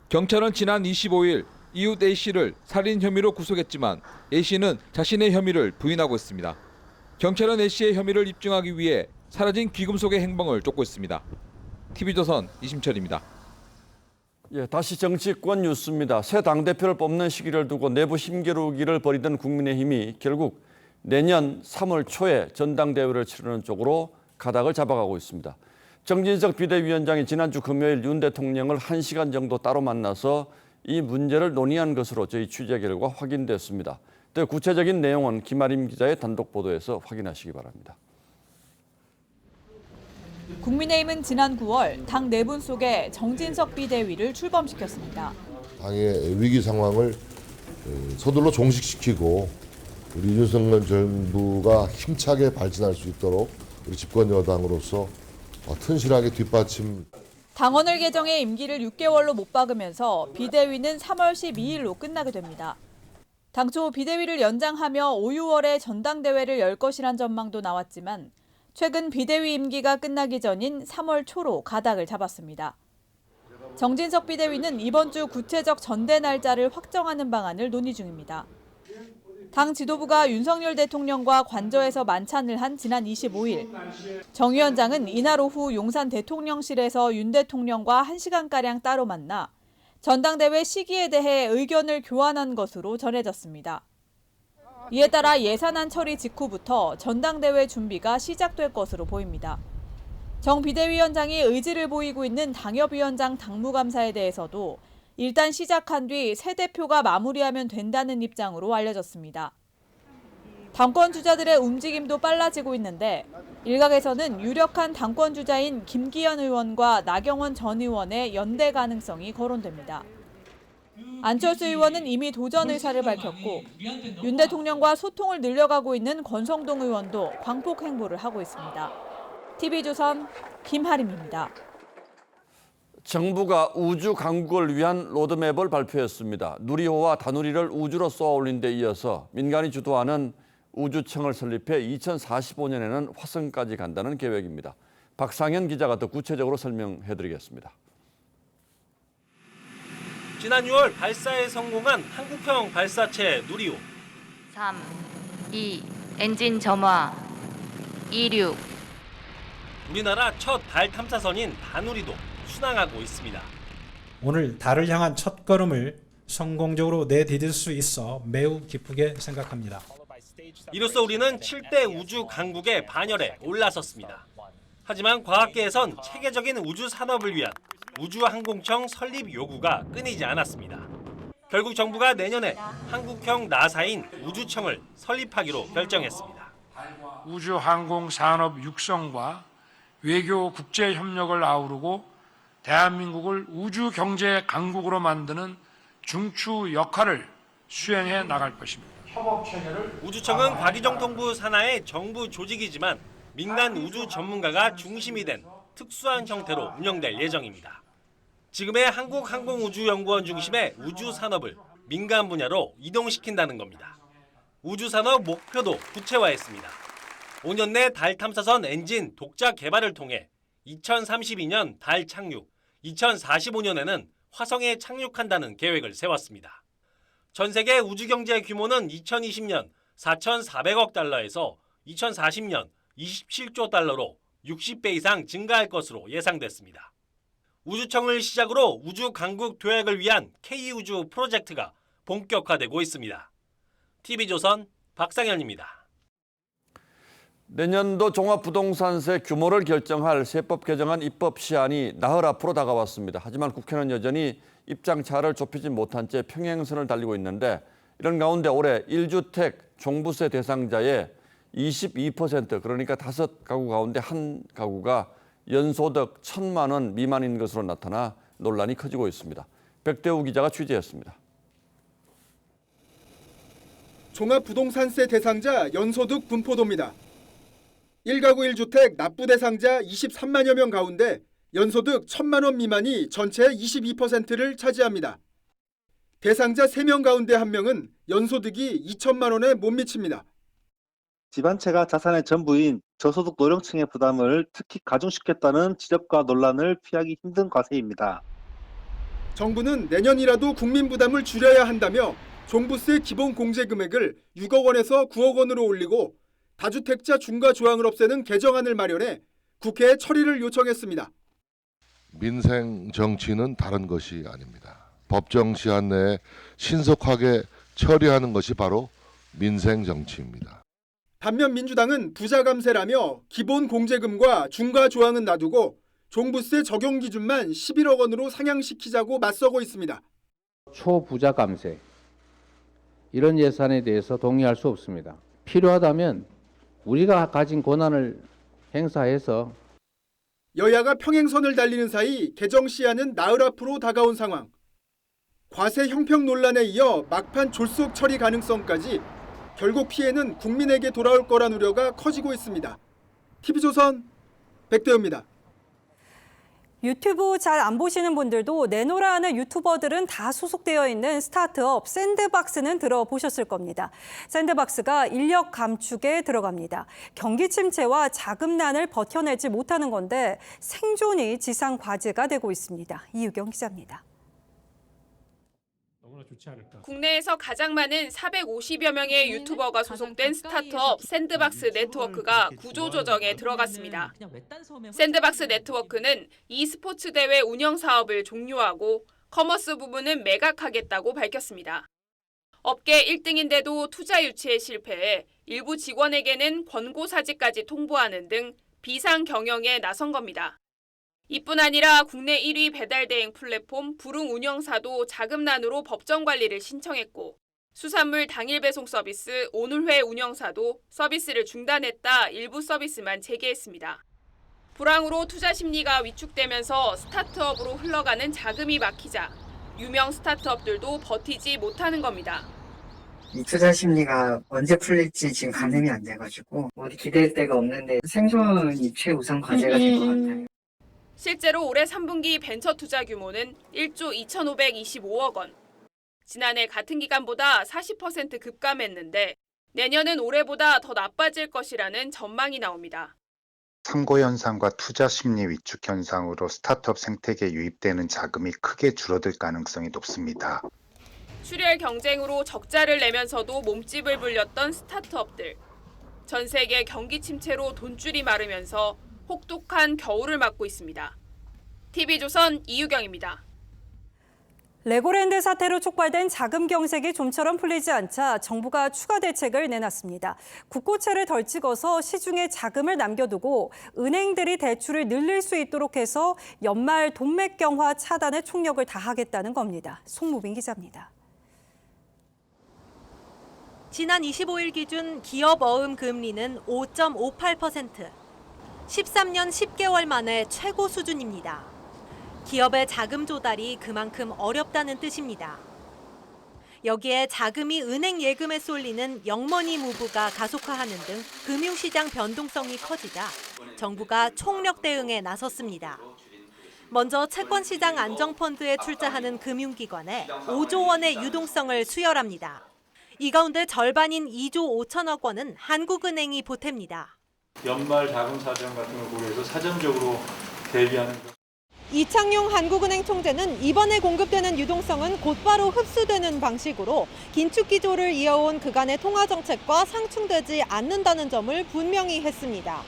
경찰은 지난 25일 이웃 A씨를 살인 혐의로 구속했지만 A씨는 자신의 혐의를 부인하고 있습니다. 경찰은 A씨의 혐의를 입증하기 위해 사라진 귀금속의 행방을 쫓고 있습니다. TV조선 이심철입니다. 다시 정치권 뉴스입니다. 새 당대표를 뽑는 시기를 두고 내부 힘겨루기를 벌이던 국민의힘이 결국 내년 3월 초에 전당대회를 치르는 쪽으로 가닥을 잡아가고 있습니다. 정진석 비대위원장이 지난주 금요일 윤 대통령을 1시간 정도 따로 만나서 이 문제를 논의한 것으로 저희 취재 결과 확인됐습니다. 더 구체적인 내용은 김아림 기자의 단독 보도에서 확인하시기 바랍니다. 국민의힘은 지난 9월 당 내분 속에 정진석 비대위를 출범시켰습니다. 당의 위기 상황을 서둘러 종식시키고 우리 윤석열 정부가 힘차게 발전할 수 있도록 우리 집권 여당으로서 튼실하게 뒷받침. 당원을 개정해 임기를 6개월로 못 박으면서 비대위는 3월 12일로 끝나게 됩니다. 당초 비대위를 연장하며 5, 6월에 전당대회를 열 것이란 전망도 나왔지만 최근 비대위 임기가 끝나기 전인 3월 초로 가닥을 잡았습니다. 정진석 비대위는 이번 주 구체적 전대 날짜를 확정하는 방안을 논의 중입니다. 당 지도부가 윤석열 대통령과 관저에서 만찬을 한 지난 25일, 정 위원장은 이날 오후 용산 대통령실에서 윤 대통령과 1시간가량 따로 만나 전당대회 시기에 대해 의견을 교환한 것으로 전해졌습니다. 이에 따라 예산안 처리 직후부터 전당대회 준비가 시작될 것으로 보입니다. 정 비대위원장이 의지를 보이고 있는 당협위원장 당무감사에 대해서도 일단 시작한 뒤 새 대표가 마무리하면 된다는 입장으로 알려졌습니다. 당권 주자들의 움직임도 빨라지고 있는데 일각에서는 유력한 당권 주자인 김기현 의원과 나경원 전 의원의 연대 가능성이 거론됩니다. 안철수 의원은 이미 도전 의사를 밝혔고 윤 대통령과 소통을 늘려가고 있는 권성동 의원도 광폭 행보를 하고 있습니다. TV조선 김하림입니다. 정부가 우주 강국을 위한 로드맵을 발표했습니다. 누리호와 다누리를 우주로 쏘아 올린 데 이어서 민간이 주도하는 우주청을 설립해 2045년에는 화성까지 간다는 계획입니다. 박상현 기자가 더 구체적으로 설명해드리겠습니다. 지난 6월 발사에 성공한 한국형 발사체 누리호. 3, 2, 엔진 점화, 26. 우리나라 첫 달 탐사선인 다누리도 순항하고 있습니다. 오늘 달을 향한 첫걸음을 성공적으로 내디딜 수 있어 매우 기쁘게 생각합니다. 이로써 우리는 7대 우주 강국의 반열에 올라섰습니다. 하지만 과학계에선 체계적인 우주 산업을 위한 우주항공청 설립 요구가 끊이지 않았습니다. 결국 정부가 내년에 한국형 나사인 우주청을 설립하기로 결정했습니다. 우주항공산업 육성과 외교 국제협력을 아우르고 대한민국을 우주경제 강국으로 만드는 중추 역할을 수행해 나갈 것입니다. 우주청은 과기정통부 산하의 정부 조직이지만 민간 우주 전문가가 중심이 된 특수한 형태로 운영될 예정입니다. 지금의 한국항공우주연구원 중심의 우주산업을 민간 분야로 이동시킨다는 겁니다. 우주산업 목표도 구체화했습니다. 5년 내 달 탐사선 엔진 독자 개발을 통해 2032년 달 착륙, 2045년에는 화성에 착륙한다는 계획을 세웠습니다. 전 세계 우주경제 규모는 2020년 4,400억 달러에서 2040년 27조 달러로 60배 이상 증가할 것으로 예상됐습니다. 우주청을 시작으로 우주 강국 도약을 위한 K우주 프로젝트가 본격화되고 있습니다. TV조선 박상현입니다. 내년도 종합부동산세 규모를 결정할 세법 개정안 입법 시한이 나흘 앞으로 다가왔습니다. 하지만 국회는 여전히 입장차를 좁히지 못한 채 평행선을 달리고 있는데 이런 가운데 올해 1주택 종부세 대상자의 22% 그러니까 5가구 가운데 1가구가 연소득 1,000만 원 미만인 것으로 나타나 논란이 커지고 있습니다. 백대우 기자가 취재했습니다. 종합부동산세 대상자 연소득 분포도입니다. 1가구 1주택 납부 대상자 23만여 명 가운데 연소득 1,000만 원 미만이 전체의 22%를 차지합니다. 대상자 3명 가운데 1명은 연소득이 2천만 원에 못 미칩니다. 집안채가 자산의 전부인 저소득 노령층의 부담을 특히 가중시켰다는 지적과 논란을 피하기 힘든 과세입니다. 정부는 내년이라도 국민 부담을 줄여야 한다며 종부세 기본 공제 금액을 6억 원에서 9억 원으로 올리고 다주택자 중과 조항을 없애는 개정안을 마련해 국회에 처리를 요청했습니다. 민생 정치는 다른 것이 아닙니다. 법정 시한 내에 신속하게 처리하는 것이 바로 민생 정치입니다. 반면 민주당은 부자 감세라며 기본 공제금과 중과 조항은 놔두고 종부세 적용 기준만 11억 원으로 상향시키자고 맞서고 있습니다. 초부자 감세 이런 예산에 대해서 동의할 수 없습니다. 필요하다면 우리가 가진 권한을 행사해서 여야가 평행선을 달리는 사이 개정 시한은 나흘 앞으로 다가온 상황. 과세 형평 논란에 이어 막판 졸속 처리 가능성까지 결국 피해는 국민에게 돌아올 거란 우려가 커지고 있습니다. TV조선 백대우입니다. 유튜브 잘 안 보시는 분들도 내노라 하는 유튜버들은 다 소속되어 있는 스타트업 샌드박스는 들어보셨을 겁니다. 샌드박스가 인력 감축에 들어갑니다. 경기 침체와 자금난을 버텨내지 못하는 건데 생존이 지상 과제가 되고 있습니다. 이유경 기자입니다. 국내에서 가장 많은 450여 명의 유튜버가 소속된 스타트업 샌드박스 네트워크가 구조조정에 들어갔습니다. 샌드박스 네트워크는 e스포츠 대회 운영 사업을 종료하고 커머스 부분은 매각하겠다고 밝혔습니다. 업계 1등인데도 투자 유치에 실패해 일부 직원에게는 권고사직까지 통보하는 등 비상 경영에 나선 겁니다. 이뿐 아니라 국내 1위 배달대행 플랫폼 부릉 운영사도 자금난으로 법정 관리를 신청했고 수산물 당일 배송 서비스 오늘회 운영사도 서비스를 중단했다 일부 서비스만 재개했습니다. 불황으로 투자 심리가 위축되면서 스타트업으로 흘러가는 자금이 막히자 유명 스타트업들도 버티지 못하는 겁니다. 이 투자 심리가 언제 풀릴지 지금 가늠이 안 돼가지고 어디 기댈 데가 없는데 생존이 최우선 과제가 될 것 같아요. 실제로 올해 3분기 벤처 투자 규모는 1조 2,525억 원. 지난해 같은 기간보다 40% 급감했는데 내년은 올해보다 더 나빠질 것이라는 전망이 나옵니다. 상고 현상과 투자 심리 위축 현상으로 스타트업 생태계에 유입되는 자금이 크게 줄어들 가능성이 높습니다. 출혈 경쟁으로 적자를 내면서도 몸집을 불렸던 스타트업들. 전 세계 경기 침체로 돈줄이 마르면서 혹독한 겨울을 맞고 있습니다. TV조선 이유경입니다. 레고랜드 사태로 촉발된 자금 경색이 좀처럼 풀리지 않자 정부가 추가 대책을 내놨습니다. 국고채를 덜 찍어서 시중에 자금을 남겨두고 은행들이 대출을 늘릴 수 있도록 해서 연말 돈맥 경화 차단에 총력을 다하겠다는 겁니다. 송무빈 기자입니다. 지난 25일 기준 기업 어음 금리는 5.58%. 13년 10개월 만에 최고 수준입니다. 기업의 자금 조달이 그만큼 어렵다는 뜻입니다. 여기에 자금이 은행 예금에 쏠리는 영머니 무브가 가속화하는 등 금융시장 변동성이 커지자 정부가 총력 대응에 나섰습니다. 먼저 채권시장 안정펀드에 출자하는 금융기관에 5조 원의 유동성을 수혈합니다. 이 가운데 절반인 2조 5천억 원은 한국은행이 보탭니다. 연말 자금 사정 같은 걸 고려해서 사전적으로 대비하는 것. 이창용 한국은행 총재는 이번에 공급되는 유동성은 곧바로 흡수되는 방식으로 긴축 기조를 이어온 그간의 통화 정책과 상충되지 않는다는 점을 분명히 했습니다.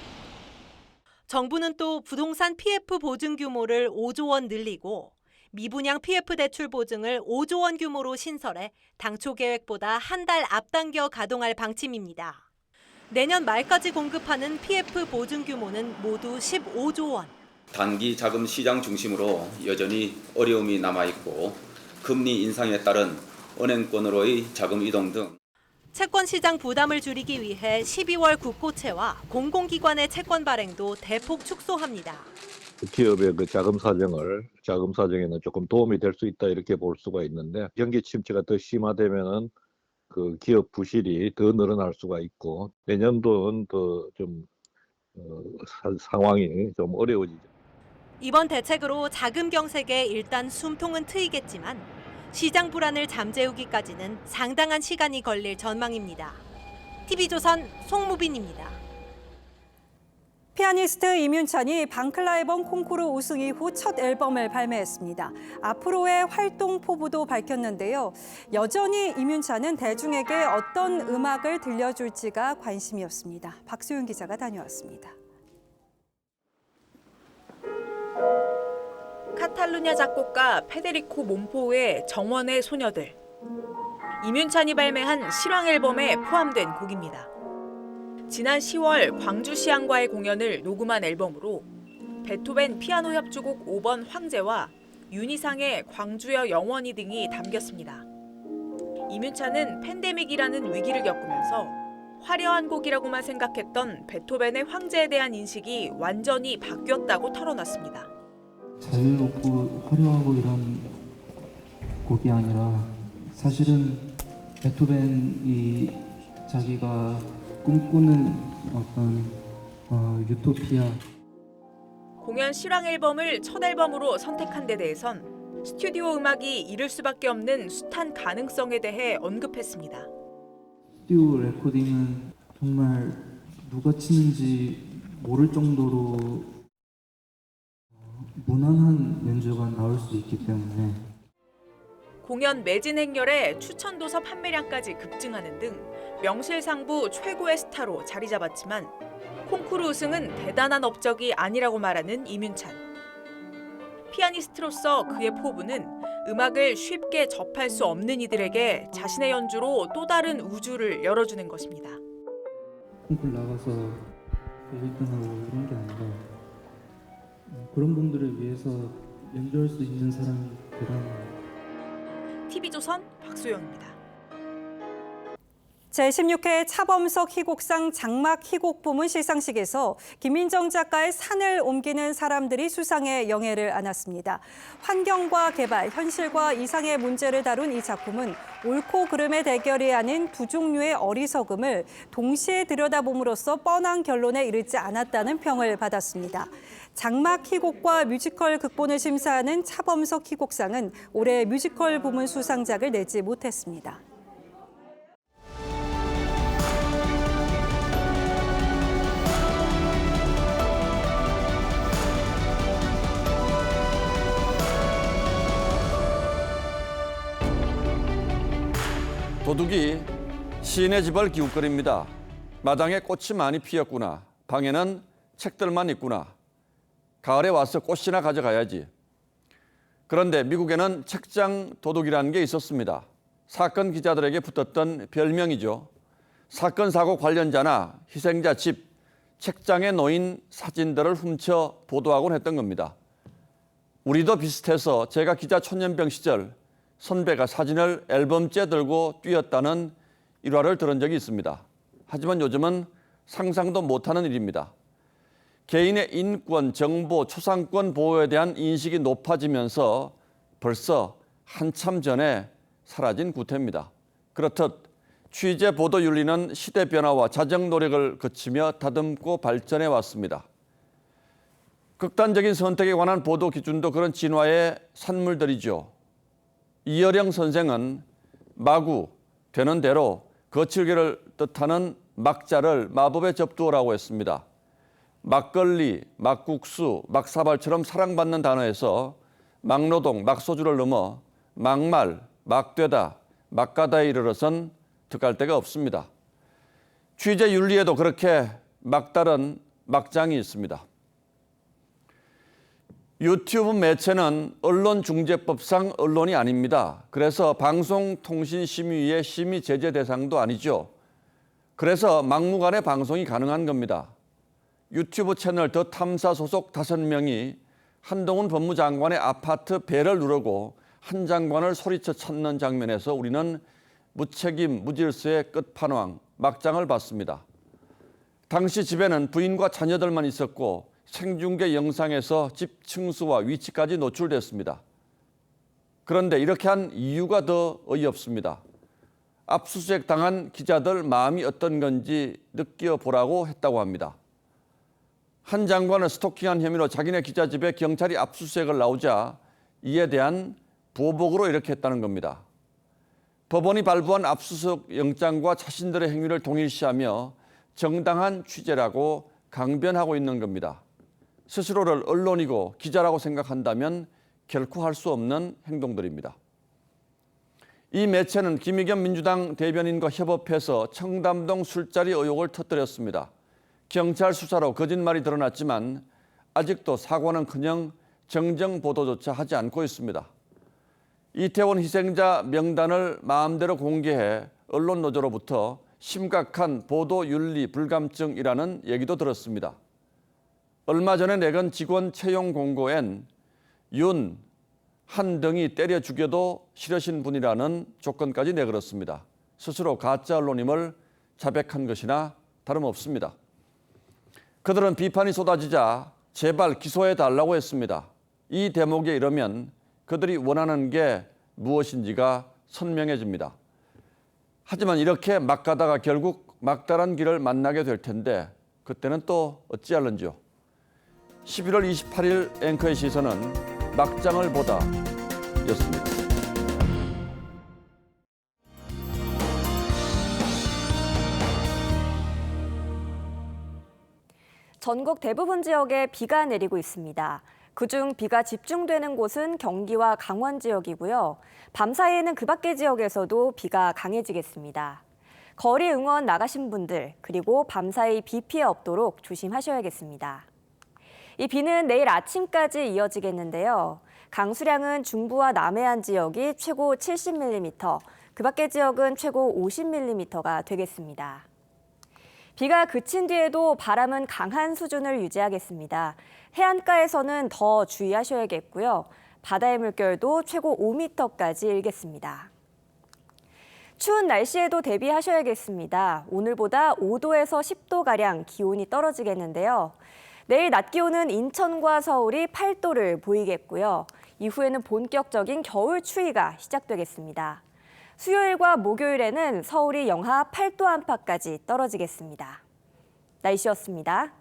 정부는 또 부동산 PF 보증 규모를 5조 원 늘리고 미분양 PF 대출 보증을 5조 원 규모로 신설해 당초 계획보다 한 달 앞당겨 가동할 방침입니다. 내년 말까지 공급하는 PF 보증 규모는 모두 15조 원. 단기 자금 시장 중심으로 여전히 어려움이 남아있고 금리 인상에 따른 은행권으로의 자금 이동 등 채권 시장 부담을 줄이기 위해 12월 국고채와 공공기관의 채권 발행도 대폭 축소합니다. 기업의 그 자금 사정에는 조금 도움이 될 수 있다 이렇게 볼 수가 있는데 경기 침체가 더 심화되면은 그 기업 부실이 더 늘어날 수가 있고 내년도는 더 좀 상황이 좀 어려워지죠. 이번 대책으로 자금 경색에 일단 숨통은 트이겠지만 시장 불안을 잠재우기까지는 상당한 시간이 걸릴 전망입니다. TV조선 송무빈입니다. 피아니스트 임윤찬이 방클라 앨범 콩쿠르 우승 이후 첫 앨범을 발매했습니다. 앞으로의 활동 포부도 밝혔는데요. 여전히 임윤찬은 대중에게 어떤 음악을 들려줄지가 관심이었습니다. 박수윤 기자가 다녀왔습니다. 카탈루냐 작곡가 페데리코 몬포우의 정원의 소녀들. 임윤찬이 발매한 실황 앨범에 포함된 곡입니다. 지난 10월 광주시향과의 공연을 녹음한 앨범으로 베토벤 피아노 협주곡 5번 황제와 윤희상의 광주여 영원히 등이 담겼습니다. 임윤찬은 팬데믹이라는 위기를 겪으면서 화려한 곡이라고만 생각했던 베토벤의 황제에 대한 인식이 완전히 바뀌었다고 털어놨습니다. 자유롭고 화려하고 이런 곡이 아니라 사실은 베토벤이 자기가 꿈꾸는 어떤 유토피아. 공연 실황 앨범을 첫 앨범으로 선택한 데 대해선 스튜디오 음악이 이를 수밖에 없는 숱한 가능성에 대해 언급했습니다. 스튜디오 레코딩은 정말 누가 치는지 모를 정도로 무난한 연주가 나올 수 있기 때문에 공연 매진 행렬에 추천도서 판매량까지 급증하는 등 명실상부 최고의 스타로 자리 잡았지만 콩쿠르 우승은 대단한 업적이 아니라고 말하는 임윤찬. 피아니스트로서 그의 포부는 음악을 쉽게 접할 수 없는 이들에게 자신의 연주로 또 다른 우주를 열어주는 것입니다. 콩쿠르 나가서 1등하고 이런 게 아니라 그런 분들을 위해서 연주할 수 있는 사람이 대단한 TV조선 박소영입니다. 제16회 차범석 희곡상 장막 희곡 부문 시상식에서 김민정 작가의 산을 옮기는 사람들이 수상의 영예를 안았습니다. 환경과 개발, 현실과 이상의 문제를 다룬 이 작품은 옳고 그름의 대결이 아닌 두 종류의 어리석음을 동시에 들여다봄으로써 뻔한 결론에 이르지 않았다는 평을 받았습니다. 장막 희곡과 뮤지컬 극본을 심사하는 차범석 희곡상은 올해 뮤지컬 부문 수상작을 내지 못했습니다. 도둑이 시인의 집을 기웃거립니다. 마당에 꽃이 많이 피었구나. 방에는 책들만 있구나. 가을에 와서 꽃이나 가져가야지. 그런데 미국에는 책장 도둑이라는 게 있었습니다. 사건 기자들에게 붙었던 별명이죠. 사건 사고 관련자나 희생자 집, 책장에 놓인 사진들을 훔쳐 보도하곤 했던 겁니다. 우리도 비슷해서 제가 기자 천년병 시절 선배가 사진을 앨범째 들고 뛰었다는 일화를 들은 적이 있습니다. 하지만 요즘은 상상도 못하는 일입니다. 개인의 인권, 정보, 초상권 보호에 대한 인식이 높아지면서 벌써 한참 전에 사라진 구태입니다. 그렇듯 취재 보도 윤리는 시대 변화와 자정 노력을 거치며 다듬고 발전해 왔습니다. 극단적인 선택에 관한 보도 기준도 그런 진화의 산물들이죠. 이어령 선생은 마구 되는 대로 거칠기를 뜻하는 막자를 마법에 접두어라고 했습니다. 막걸리, 막국수, 막사발처럼 사랑받는 단어에서 막노동, 막소주를 넘어 막말, 막되다, 막가다에 이르러선 득할 데가 없습니다. 취재 윤리에도 그렇게 막다른 막장이 있습니다. 유튜브 매체는 언론중재법상 언론이 아닙니다. 그래서 방송통신심의위의 심의 제재 대상도 아니죠. 그래서 막무가내 방송이 가능한 겁니다. 유튜브 채널 더 탐사 소속 5명이 한동훈 법무장관의 아파트 벨을 누르고 한 장관을 소리쳐 찾는 장면에서 우리는 무책임, 무질서의 끝판왕, 막장을 봤습니다. 당시 집에는 부인과 자녀들만 있었고 생중계 영상에서 집 층수와 위치까지 노출됐습니다. 그런데 이렇게 한 이유가 더 어이없습니다. 압수수색 당한 기자들 마음이 어떤 건지 느껴보라고 했다고 합니다. 한 장관을 스토킹한 혐의로 자기네 기자 집에 경찰이 압수수색을 나오자 이에 대한 보복으로 이렇게 했다는 겁니다. 법원이 발부한 압수수색 영장과 자신들의 행위를 동일시하며 정당한 취재라고 강변하고 있는 겁니다. 스스로를 언론이고 기자라고 생각한다면 결코 할 수 없는 행동들입니다. 이 매체는 김의겸 민주당 대변인과 협업해서 청담동 술자리 의혹을 터뜨렸습니다. 경찰 수사로 거짓말이 드러났지만 아직도 사과는커녕 정정 보도조차 하지 않고 있습니다. 이태원 희생자 명단을 마음대로 공개해 언론 노조로부터 심각한 보도윤리 불감증이라는 얘기도 들었습니다. 얼마 전에 내건 직원 채용 공고엔 윤, 한 등이 때려 죽여도 싫으신 분이라는 조건까지 내걸었습니다. 스스로 가짜 언론임을 자백한 것이나 다름없습니다. 그들은 비판이 쏟아지자 제발 기소해달라고 했습니다. 이 대목에 이르면 그들이 원하는 게 무엇인지가 선명해집니다. 하지만 이렇게 막 가다가 결국 막다른 길을 만나게 될 텐데 그때는 또 어찌할런지요. 11월 28일 앵커의 시선은 막장을 보다 였습니다. 전국 대부분 지역에 비가 내리고 있습니다. 그중 비가 집중되는 곳은 경기와 강원 지역이고요. 밤사이에는 그 밖의 지역에서도 비가 강해지겠습니다. 거리 응원 나가신 분들, 그리고 밤사이 비 피해 없도록 조심하셔야겠습니다. 이 비는 내일 아침까지 이어지겠는데요. 강수량은 중부와 남해안 지역이 최고 70mm, 그 밖의 지역은 최고 50mm가 되겠습니다. 비가 그친 뒤에도 바람은 강한 수준을 유지하겠습니다. 해안가에서는 더 주의하셔야겠고요. 바다의 물결도 최고 5m까지 일겠습니다. 추운 날씨에도 대비하셔야겠습니다. 오늘보다 5도에서 10도가량 기온이 떨어지겠는데요. 내일 낮 기온은 인천과 서울이 8도를 보이겠고요. 이후에는 본격적인 겨울 추위가 시작되겠습니다. 수요일과 목요일에는 서울이 영하 8도 안팎까지 떨어지겠습니다. 날씨였습니다.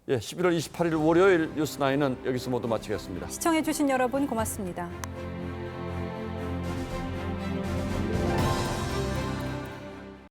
11월 28일 월요일 뉴스9은 여기서 모두 마치겠습니다. 시청해주신 여러분 고맙습니다.